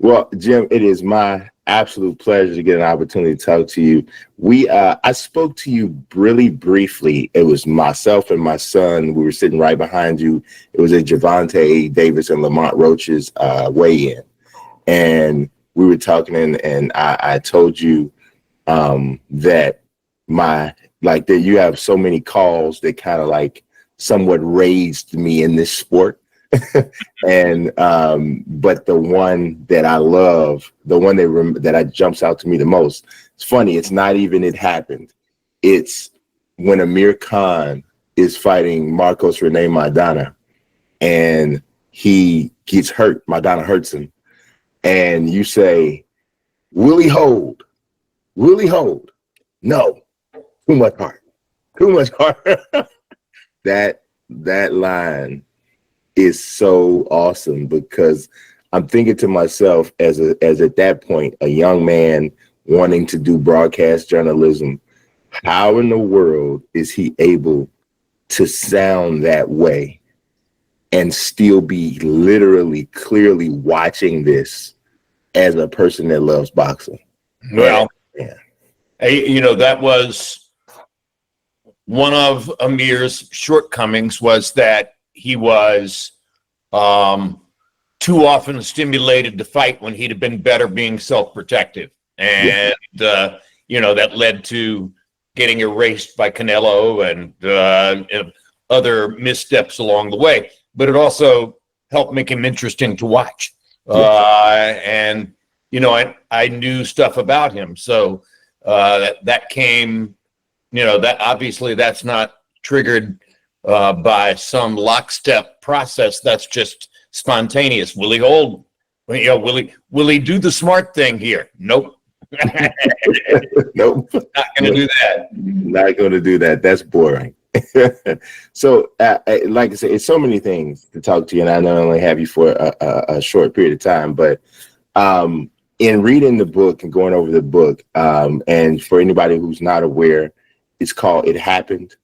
Well, Jim, it is my absolute pleasure to get an opportunity to talk to you. I spoke to you really briefly. It was myself and my son. We were sitting right behind you. It was at Javante Davis and Lamont Roach's weigh-in, and we were talking, and I told you that that you have so many calls that kind of like somewhat raised me in this sport. And but the one that I love, the one that jumps out to me the most, it's funny, it's not even it happened, it's when Amir Khan is fighting Marcos Rene Maidana and he gets hurt. Maidana hurts him, and you say, will he hold? Will he hold? No, too much heart, too much heart. that line is so awesome, because I'm thinking to myself as at that point, a young man wanting to do broadcast journalism, how in the world is he able to sound that way and still be literally clearly watching this as a person that loves boxing? Well, yeah. That was one of Amir's shortcomings, was that he was too often stimulated to fight when he'd have been better being self-protective. And, that led to getting erased by Canelo and other missteps along the way. But it also helped make him interesting to watch. And, I knew stuff about him. So that came, that obviously that's not triggered by some lockstep process. That's just spontaneous. Will he hold? Will he do the smart thing here? Nope. Nope. Not going to do that. Not going to do that. That's boring. So, like I said, it's so many things to talk to you, and I not only have you for a short period of time, but in reading the book and going over the book, and for anybody who's not aware, it's called It Happened.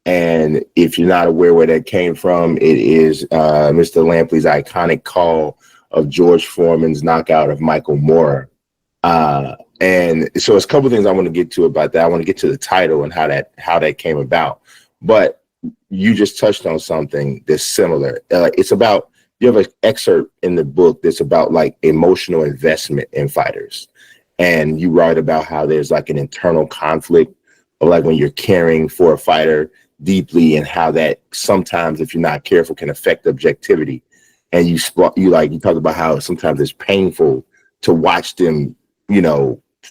And if you're not aware where that came from, it is Mr. Lampley's iconic call of George Foreman's knockout of Michael Moorer. And so it's a couple of things I want to get to about that. I want to get to the title and how that came about. But you just touched on something that's similar. It's about, you have an excerpt in the book that's about like emotional investment in fighters. And you write about how there's like an internal conflict of like when you're caring for a fighter deeply, and how that sometimes, if you're not careful, can affect objectivity. And you talk about how sometimes it's painful to watch them,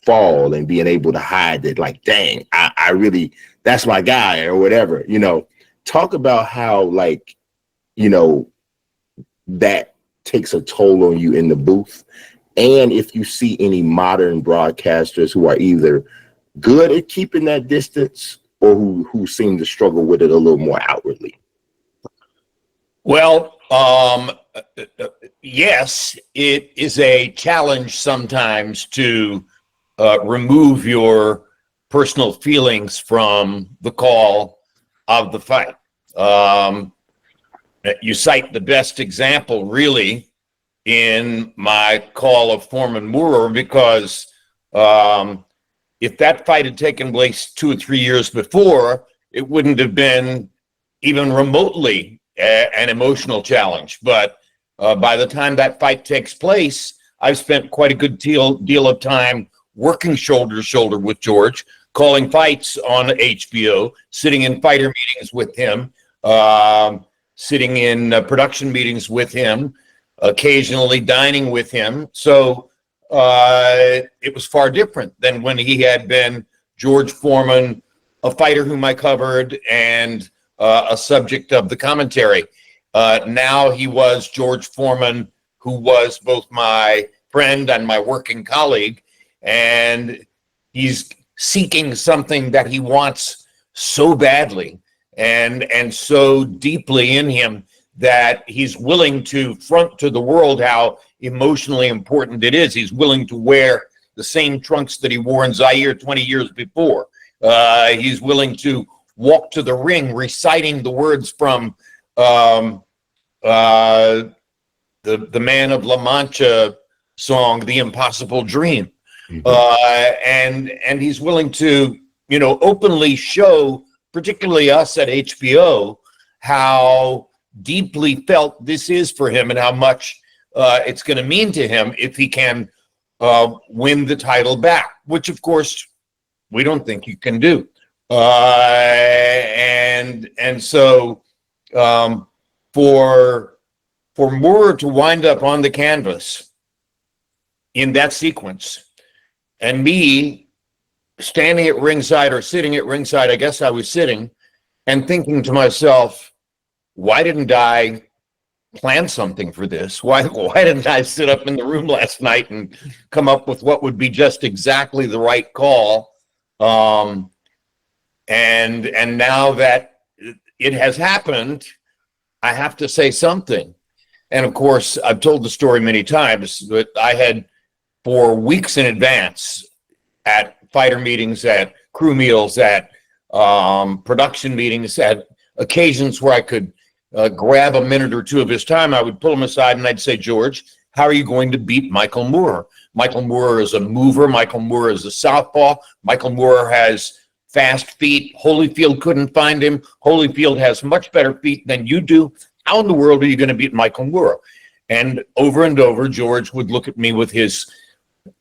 fall, and being able to hide that, like, dang, I really, that's my guy, or whatever. Talk about how, that takes a toll on you in the booth, and if you see any modern broadcasters who are either good at keeping that distance or who seem to struggle with it a little more outwardly. Well, yes, it is a challenge sometimes to remove your personal feelings from the call of the fight. You cite the best example really in my call of Foreman Moorer, because if that fight had taken place 2 or 3 years before, it wouldn't have been even remotely an emotional challenge. But by the time that fight takes place, I've spent quite a good deal of time working shoulder to shoulder with George, calling fights on HBO, sitting in fighter meetings with him, sitting in production meetings with him, occasionally dining with him. So it was far different than when he had been George Foreman, a fighter whom I covered and a subject of the commentary. Now he was George Foreman, who was both my friend and my working colleague, and he's seeking something that he wants so badly and so deeply in him that he's willing to front to the world how emotionally important it is. He's willing to wear the same trunks that he wore in Zaire 20 years before. He's willing to walk to the ring reciting the words from the Man of La Mancha song, The Impossible Dream. Mhm. And he's willing to, openly show, particularly us at HBO, how deeply felt this is for him and how much it's going to mean to him if he can win the title back, which of course we don't think he can do. And so for Moorer to wind up on the canvas in that sequence, and me standing at ringside or sitting at ringside, I guess I was sitting, and thinking to myself, why didn't I plan something for this? Why didn't I sit up in the room last night and come up with what would be just exactly the right call? And now that it has happened, I have to say something. And of course, I've told the story many times, but I had, for weeks in advance, at fighter meetings, at crew meals, at production meetings, at occasions where I could grab a minute or two of his time, I would pull him aside and I'd say, George, how are you going to beat Michael Moorer? Michael Moorer is a mover. Michael Moorer is a southpaw. Michael Moorer has fast feet. Holyfield couldn't find him. Holyfield has much better feet than you do. How in the world are you going to beat Michael Moorer? And over, George would look at me with his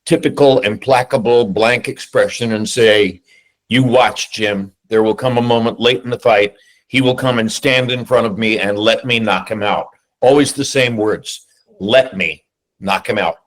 typical implacable blank expression and say, you watch, Jim. There will come a moment late in the fight. He will come and stand in front of me and let me knock him out. Always the same words. Let me knock him out.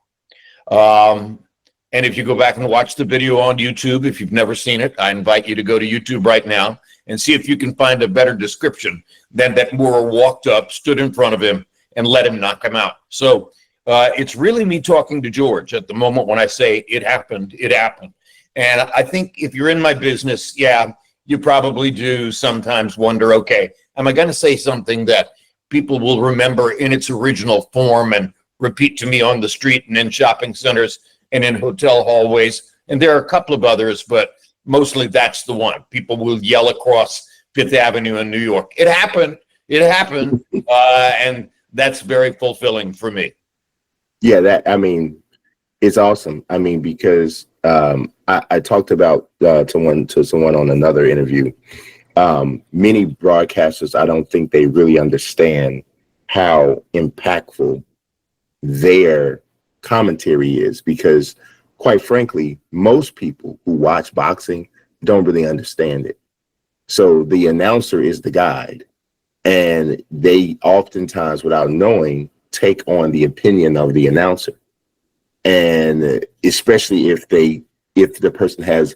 And if you go back and watch the video on YouTube, if you've never seen it, I invite you to go to YouTube right now and see if you can find a better description than that Moorer walked up, stood in front of him, and let him knock him out. So it's really me talking to George at the moment when I say it happened, it happened. And I think if you're in my business, yeah, you probably do sometimes wonder, okay, am I going to say something that people will remember in its original form and repeat to me on the street and in shopping centers and in hotel hallways? And there are a couple of others, but mostly that's the one. People will yell across Fifth Avenue in New York. It happened. And that's very fulfilling for me. Yeah, it's awesome. Because I talked about to someone on another interview. Many broadcasters, I don't think they really understand how impactful their commentary is, because quite frankly, most people who watch boxing don't really understand it. So the announcer is the guide, and they oftentimes, without knowing, take on the opinion of the announcer. And especially if the person has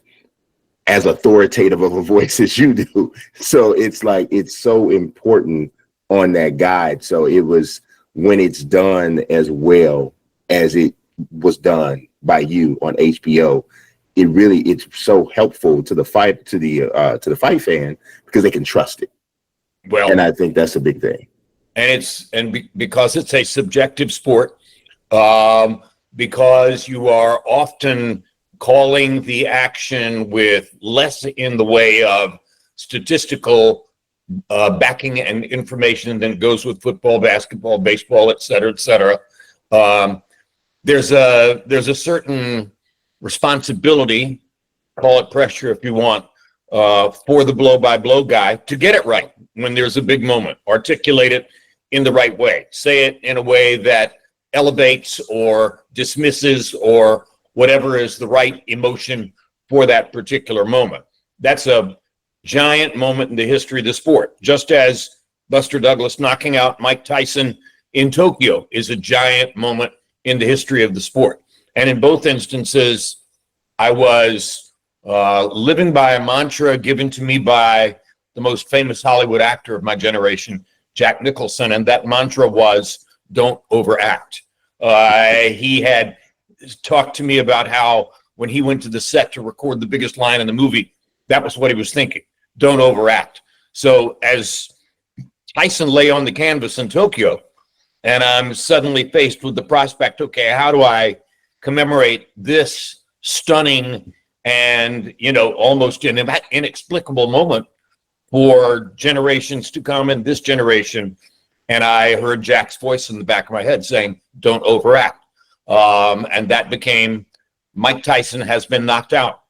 as authoritative of a voice as you do. So it's like, it's so important on that guide. So it was, when it's done as well as it was done by you on HBO, it's so helpful to the fight, to the fight fan, because they can trust it. Well, and I think that's a big thing. And because it's a subjective sport, because you are often calling the action with less in the way of statistical backing and information than goes with football, basketball, baseball, et cetera, et cetera. There's a certain responsibility, call it pressure if you want, for the blow-by-blow guy to get it right when there's a big moment. Articulate it in the right way. Say it in a way that elevates or dismisses or whatever is the right emotion for that particular moment. That's a giant moment in the history of the sport. Just as Buster Douglas knocking out Mike Tyson in Tokyo is a giant moment in the history of the sport. And in both instances, I was living by a mantra given to me by the most famous Hollywood actor of my generation, Jack Nicholson. And that mantra was, don't overact. He had talked to me about how when he went to the set to record the biggest line in the movie, that was what he was thinking. Don't overact. So as Tyson lay on the canvas in Tokyo, and I'm suddenly faced with the prospect, okay, how do I commemorate this stunning and, almost inexplicable moment for generations to come in this generation? And I heard Jack's voice in the back of my head saying, don't overact. And that became Mike Tyson has been knocked out,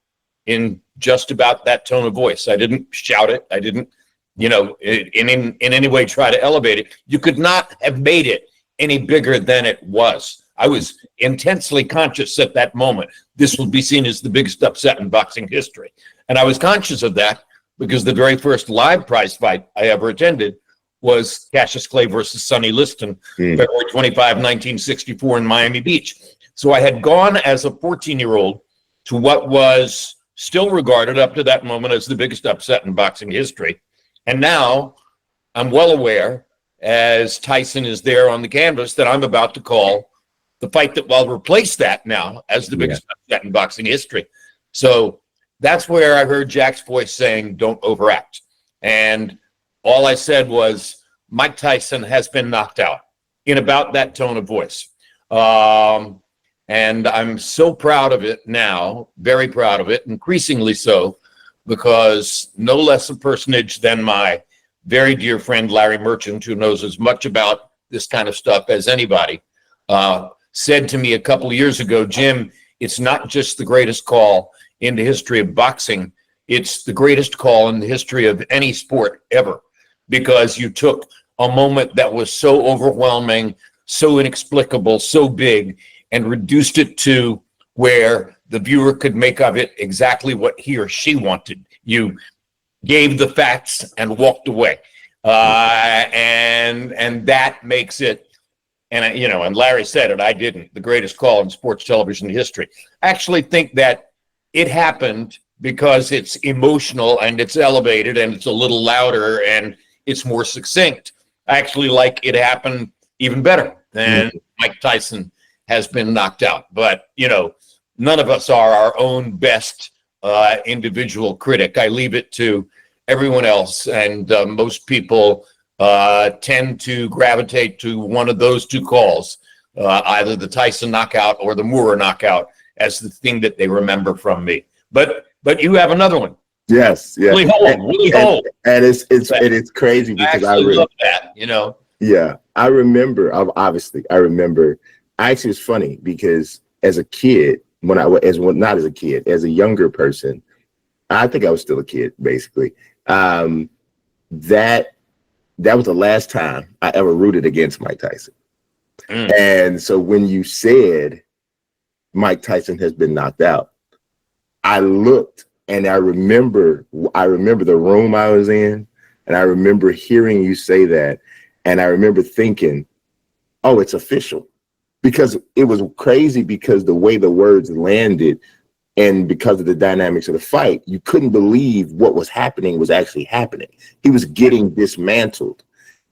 in just about that tone of voice. I didn't shout it. I didn't, in any way try to elevate it. You could not have made it any bigger than it was. I was intensely conscious at that moment. This will be seen as the biggest upset in boxing history. And I was conscious of that because the very first live prize fight I ever attended was Cassius Clay versus Sonny Liston, February 25, 1964 in Miami Beach. So I had gone as a 14-year-old to what was still regarded up to that moment as the biggest upset in boxing history. And now I'm well aware, as Tyson is there on the canvas, that I'm about to call the fight that will replace that now as the biggest upset in boxing history. So that's where I heard Jack's voice saying, don't overact. And all I said was, Mike Tyson has been knocked out, in about that tone of voice. And I'm so proud of it now, very proud of it, increasingly so, because no less a personage than my very dear friend Larry Merchant, who knows as much about this kind of stuff as anybody, said to me a couple of years ago, Jim, it's not just the greatest call in the history of boxing, it's the greatest call in the history of any sport ever, because you took a moment that was so overwhelming, so inexplicable, so big, and reduced it to where the viewer could make of it exactly what he or she wanted. You gave the facts and walked away. And that makes it, and Larry said it, I didn't, the greatest call in sports television history. I actually think that it happened because it's emotional and it's elevated and it's a little louder and it's more succinct. I actually like it happened even better than Mike Tyson has been knocked out. But, none of us are our own best individual critic. I leave it to everyone else. And most people tend to gravitate to one of those two calls, either the Tyson knockout or the Moorer knockout, as the thing that they remember from me. But you have another one. Yes, yes. Really hold. And it's crazy because I love that, Yeah, I remember. Actually, it's funny because as a kid, not as a kid, as a younger person, I think I was still a kid, basically. That was the last time I ever rooted against Mike Tyson. And so when you said Mike Tyson has been knocked out, I looked and I remember the room I was in, and I remember hearing you say that, and I remember thinking, oh, it's official. Because it was crazy, because the way the words landed and because of the dynamics of the fight, you couldn't believe what was happening was actually happening. He was getting dismantled.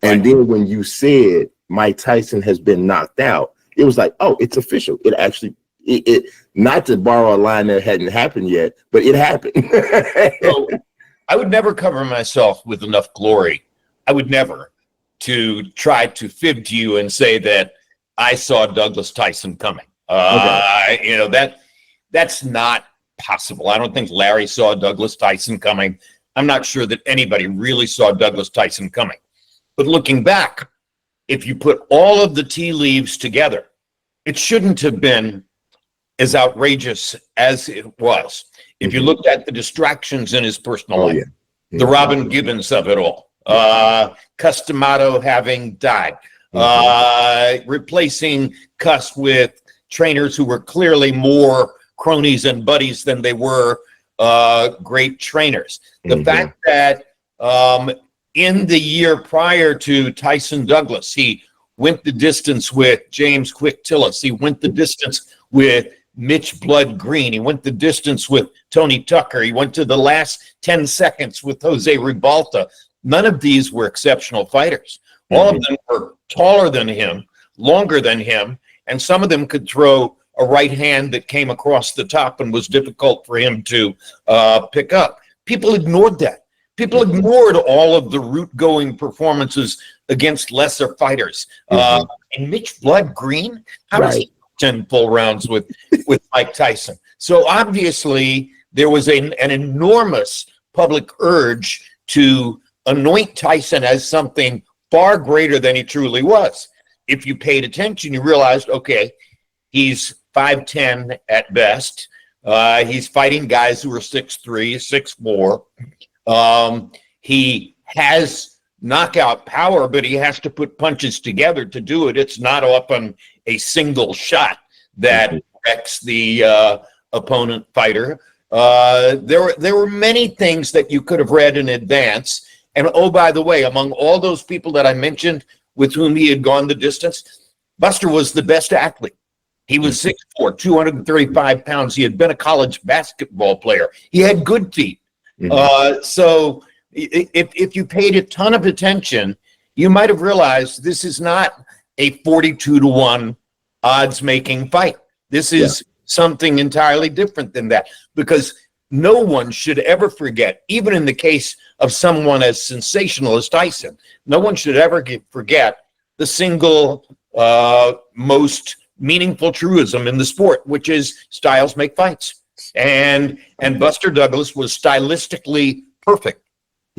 And then when you said Mike Tyson has been knocked out, it was like, oh, it's official. It actually, not to borrow a line that hadn't happened yet, but it happened. So I would never cover myself with enough glory. I would never to try to fib to you and say that I saw Douglas Tyson coming. That's not possible. I don't think Larry saw Douglas Tyson coming. I'm not sure that anybody really saw Douglas Tyson coming. But looking back, if you put all of the tea leaves together, it shouldn't have been as outrageous as it was. If you looked at the distractions in his personal life, the Robin Gibbons of it all, Customato having died, replacing Cuss with trainers who were clearly more cronies and buddies than they were great trainers. The fact that in the year prior to Tyson Douglas, he went the distance with James Quick Tillis. He went the distance with Mitch Blood Green. He went the distance with Tony Tucker. He went to the last 10 seconds with Jose Ribalta. None of these were exceptional fighters. All of them were taller than him, longer than him, and some of them could throw a right hand that came across the top and was difficult for him to pick up. People ignored that. People ignored all of the route-going performances against lesser fighters. And Mitch Blood Green, how does he 10 full rounds with Mike Tyson? So obviously there was an enormous public urge to anoint Tyson as something far greater than he truly was. If you paid attention, you realized, okay, He's 5'10" at best. He's fighting guys who are 6'3", 6'4". He has knockout power, but he has to put punches together to do it. It's not often a single shot that wrecks the opponent fighter. There were many things that you could have read in advance. And oh, by the way, among all those people that I mentioned with whom he had gone the distance, Buster was the best athlete. He was 6'4", 235 pounds. He had been a college basketball player. He had good feet. So if you paid a ton of attention, you might have realized this is not a 42-1 odds-making fight. This is something entirely different than that, because no one should ever forget, even in the case of someone as sensational as Tyson, no one should ever forget the single most meaningful truism in the sport, which is styles make fights. And Buster Douglas was stylistically perfect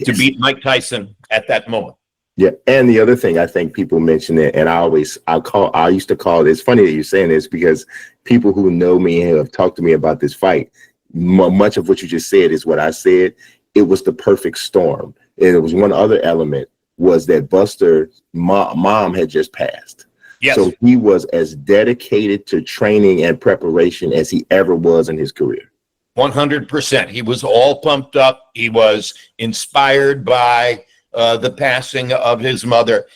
to beat Mike Tyson at that moment. Yeah, and the other thing I think people mention it, and I used to call it. It's funny that you're saying this, because people who know me and have talked to me about this fight, much of what you just said is what I said. It was the perfect storm. And it was one other element, was that Buster's mom had just passed. Yes. So he was as dedicated to training and preparation as he ever was in his career. 100%. He was all pumped up. He was inspired by the passing of his mother.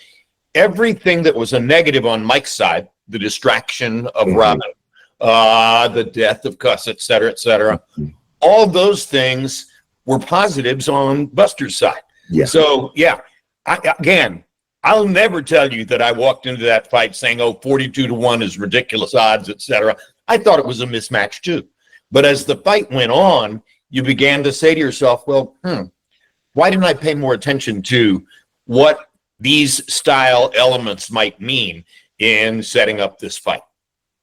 Everything that was a negative on Mike's side, the distraction of Robin, the death of Cuss, et cetera, all those things were positives on Buster's side. Yeah. So, yeah, I'll never tell you that I walked into that fight saying, 42-1 is ridiculous odds, et cetera. I thought it was a mismatch too. But as the fight went on, you began to say to yourself, well, why didn't I pay more attention to what these style elements might mean in setting up this fight?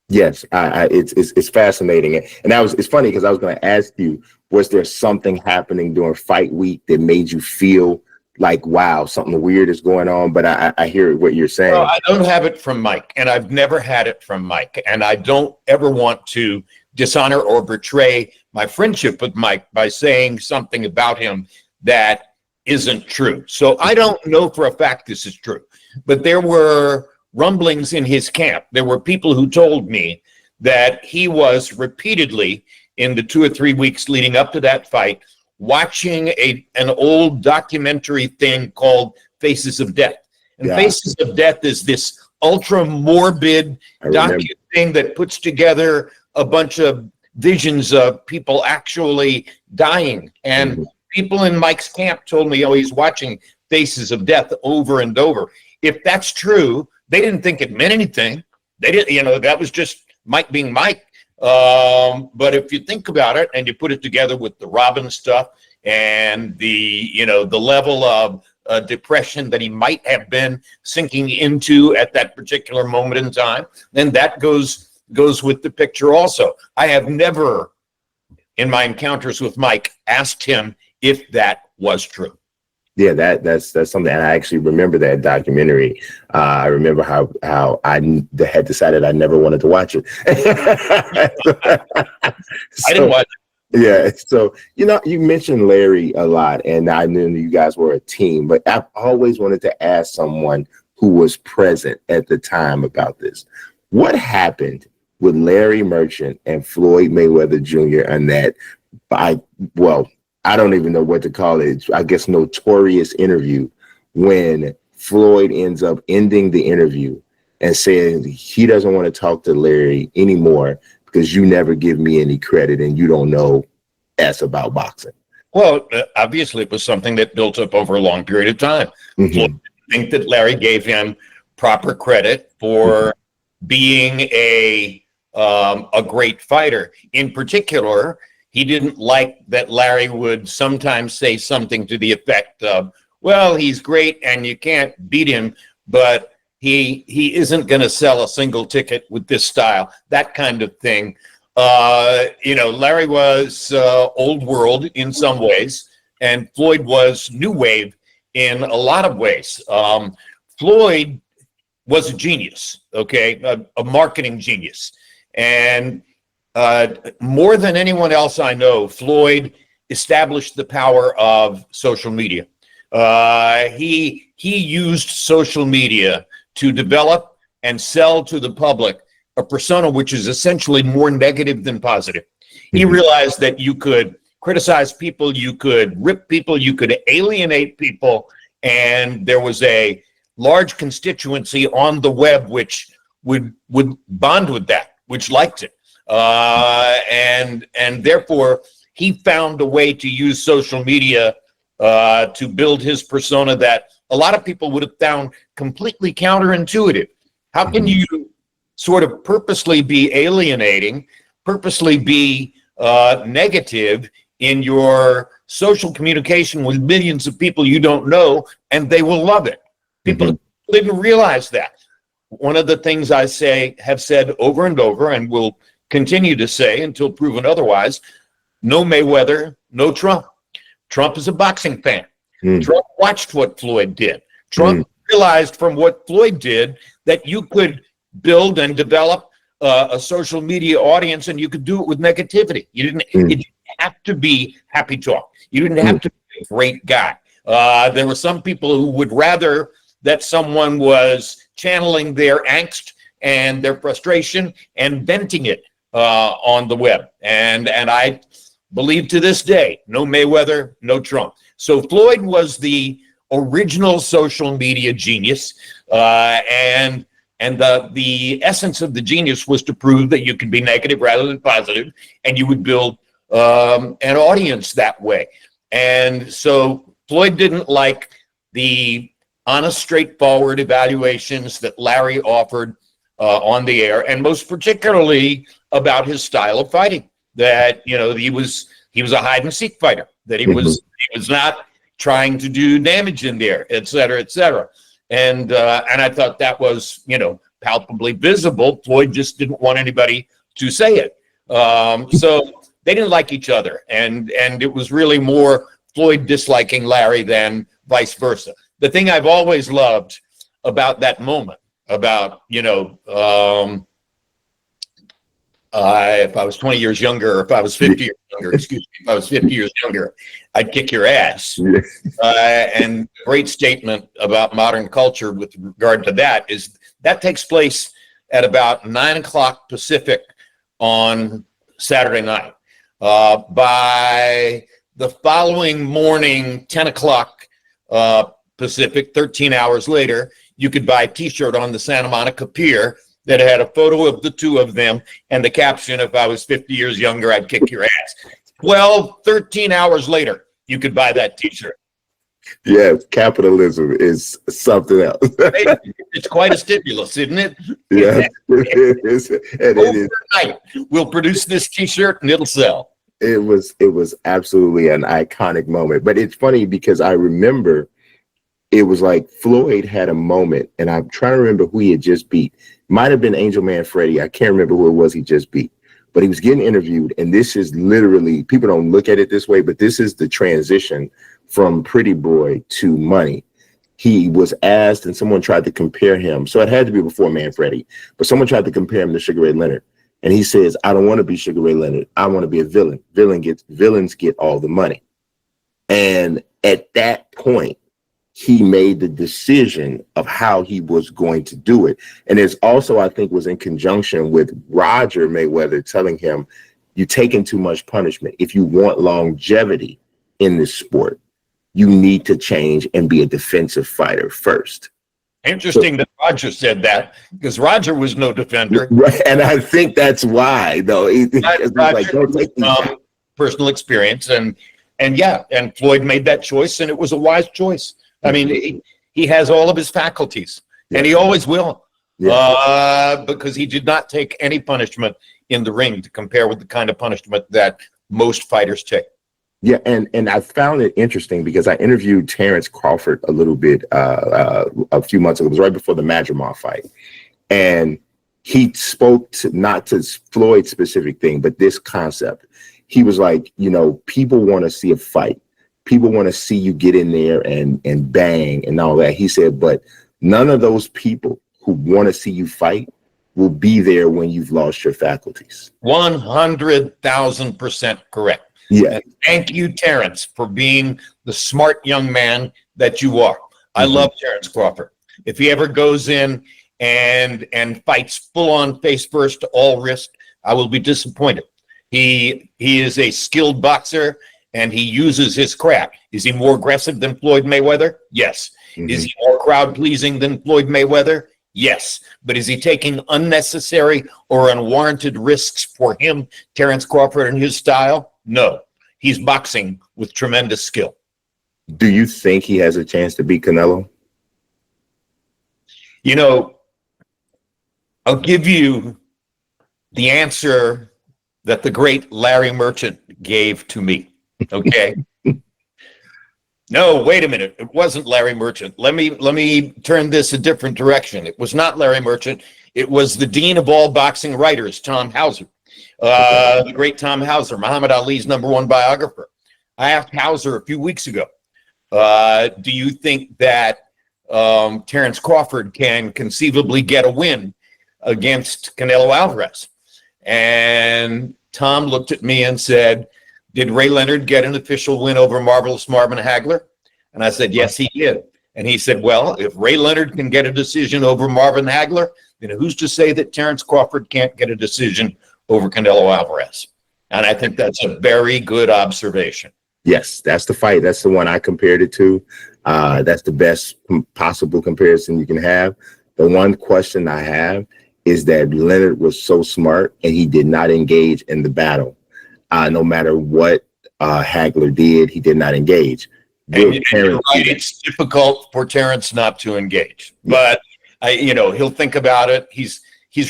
Yes, it's fascinating. And it's funny, because I was going to ask you, was there something happening during fight week that made you feel like, wow, something weird is going on? But I hear what you're saying. Well, I don't have it from Mike, and I've never had it from Mike. And I don't ever want to dishonor or betray my friendship with Mike by saying something about him that isn't true. So I don't know for a fact this is true, but there were rumblings in his camp. There were people who told me that he was repeatedly, in the 2 or 3 weeks leading up to that fight, watching an old documentary thing called Faces of Death. And Faces of Death is this ultra morbid thing that puts together a bunch of visions of people actually dying. And people in Mike's camp told me, he's watching Faces of Death over and over. If that's true, they didn't think it meant anything. They didn't, that was just Mike being Mike. But if you think about it and you put it together with the Robin stuff and the level of depression that he might have been sinking into at that particular moment in time, then that goes with the picture also. I have never, in my encounters with Mike, asked him if that was true. Yeah, that's something. And I actually remember that documentary. I remember how I had decided I never wanted to watch it. I didn't watch it. Yeah. So, you mentioned Larry a lot, and I knew you guys were a team, but I've always wanted to ask someone who was present at the time about this. What happened with Larry Merchant and Floyd Mayweather Jr. and that, I don't even know what to call it. I guess notorious interview, when Floyd ends up ending the interview and saying he doesn't want to talk to Larry anymore because you never give me any credit and you don't know S about boxing. Well, obviously it was something that built up over a long period of time. Floyd didn't think that Larry gave him proper credit for being a great fighter. In particular, he didn't like that Larry would sometimes say something to the effect of, well, he's great and you can't beat him, but he isn't going to sell a single ticket with this style, that kind of thing. Larry was old world in some ways, and Floyd was new wave in a lot of ways. Floyd was a genius, a marketing genius. And more than anyone else I know, Floyd established the power of social media. He used social media to develop and sell to the public a persona which is essentially more negative than positive. He realized that you could criticize people, you could rip people, you could alienate people, and there was a large constituency on the web which would bond with that, which liked it. And therefore, he found a way to use social media to build his persona that a lot of people would have found completely counterintuitive. How can you sort of purposely be alienating, purposely be negative in your social communication with millions of people you don't know, and they will love it? People didn't realize that. One of the things I have said over and over, and will continue to say until proven otherwise, no Mayweather, no Trump. Trump is a boxing fan. Trump watched what Floyd did. Trump realized from what Floyd did that you could build and develop a social media audience, and you could do it with negativity. You didn't, it didn't have to be happy talk. You didn't have to be a great guy. There were some people who would rather that someone was channeling their angst and their frustration and venting it on the web. And I believe to this day, no Mayweather, no Trump. So Floyd was the original social media genius, and the essence of the genius was to prove that you could be negative rather than positive, and you would build an audience that way. And so Floyd didn't like the honest, straightforward evaluations that Larry offered on the air, and most particularly about his style of fighting. That, you know, he was a hide and seek fighter. That he was not trying to do damage in there, et cetera, et cetera. And I thought that was, you know, palpably visible. Floyd just didn't want anybody to say it. So they didn't like each other, and it was really more Floyd disliking Larry than vice versa. The thing I've always loved about that moment, about, you know, if I was 20 years younger, or if I was 50 years younger, excuse me, if I was 50 years younger, I'd kick your ass. And great statement about modern culture with regard to that is that takes place at about 9 o'clock Pacific on Saturday night. By the following morning, 10 o'clock Pacific, 13 hours later, you could buy a t-shirt on the Santa Monica Pier that had a photo of the two of them and the caption, if I was 50 years younger, I'd kick your ass. 13 hours later, you could buy that t-shirt. Yeah, capitalism is something else. It's quite a stimulus, isn't it? Yeah, it is. And overnight, we'll produce this t-shirt and it'll sell. It was absolutely an iconic moment. But it's funny because I remember it was like Floyd had a moment, and I'm trying to remember who he had just beat. Might have been Angel Man Freddie. I can't remember who it was he just beat. But he was getting interviewed, and this is literally, people don't look at it this way, but this is the transition from Pretty Boy to Money. He was asked, and someone tried to compare him. So it had to be before Man Freddie, but someone tried to compare him to Sugar Ray Leonard. And he says, I don't want to be Sugar Ray Leonard. I want to be a villain. Villains get all the money. And at that point, he made the decision of how he was going to do it. And it's also, I think, was in conjunction with Roger Mayweather telling him, you're taking too much punishment. If you want longevity in this sport, you need to change and be a defensive fighter first. Interesting that Roger said that, because Roger was no defender. Right, and I think that's why, though. Like, don't take personal experience, and Floyd made that choice, and it was a wise choice. I mean, he has all of his faculties, and he always will, because he did not take any punishment in the ring to compare with the kind of punishment that most fighters take. Yeah, and I found it interesting because I interviewed Terence Crawford a little bit a few months ago. It was right before the Madrimov fight, and he spoke not to Floyd's specific thing, but this concept. He was like, you know, people want to see a fight. People want to see you get in there and bang and all that. He said, but none of those people who want to see you fight will be there when you've lost your faculties. 100,000% correct. Yeah. And thank you, Terence, for being the smart young man that you are. I love Terence Crawford. If he ever goes in and fights full on face first to all wrist, I will be disappointed. He is a skilled boxer and he uses his craft. Is he more aggressive than Floyd Mayweather? Yes. Is he more crowd pleasing than Floyd Mayweather? Yes. But is he taking unnecessary or unwarranted risks for him, Terence Crawford, and his style? No. He's boxing with tremendous skill. Do you think he has a chance to beat Canelo? You know, I'll give you the answer that the great Larry Merchant gave to me. Okay. No, wait a minute. It wasn't Larry Merchant. Let me turn this a different direction. It was not Larry Merchant. It was the dean of all boxing writers, Tom Hauser, the great Tom Hauser, Muhammad Ali's #1 biographer. I asked Hauser a few weeks ago, do you think that Terence Crawford can conceivably get a win against Canelo Alvarez? And Tom looked at me and said, did Ray Leonard get an official win over Marvelous Marvin Hagler? And I said, yes, he did. And he said, well, if Ray Leonard can get a decision over Marvin Hagler, then who's to say that Terence Crawford can't get a decision over Canelo Alvarez? And I think that's a very good observation. Yes, that's the fight. That's the one I compared it to. That's the best possible comparison you can have. The one question I have is that Leonard was so smart and he did not engage in the battle. No matter what Hagler did, he did not engage. And you're right, it's difficult for Terence not to engage, but he'll think about it. He's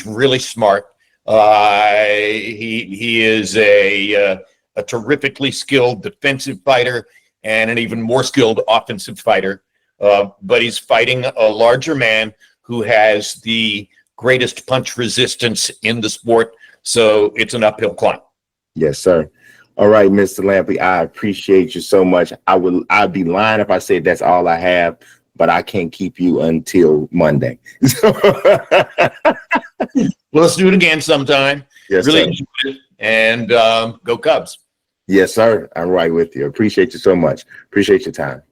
really smart. He is a terrifically skilled defensive fighter and an even more skilled offensive fighter. But he's fighting a larger man who has the greatest punch resistance in the sport. So it's an uphill climb. Yes, sir. All right, Mr. Lampley, I appreciate you so much. I'd be lying if I said that's all I have, but I can't keep you until Monday. Well, let's do it again sometime. Yes, really sir. enjoy it. And go Cubs. Yes, sir. I'm right with you. Appreciate you so much. Appreciate your time.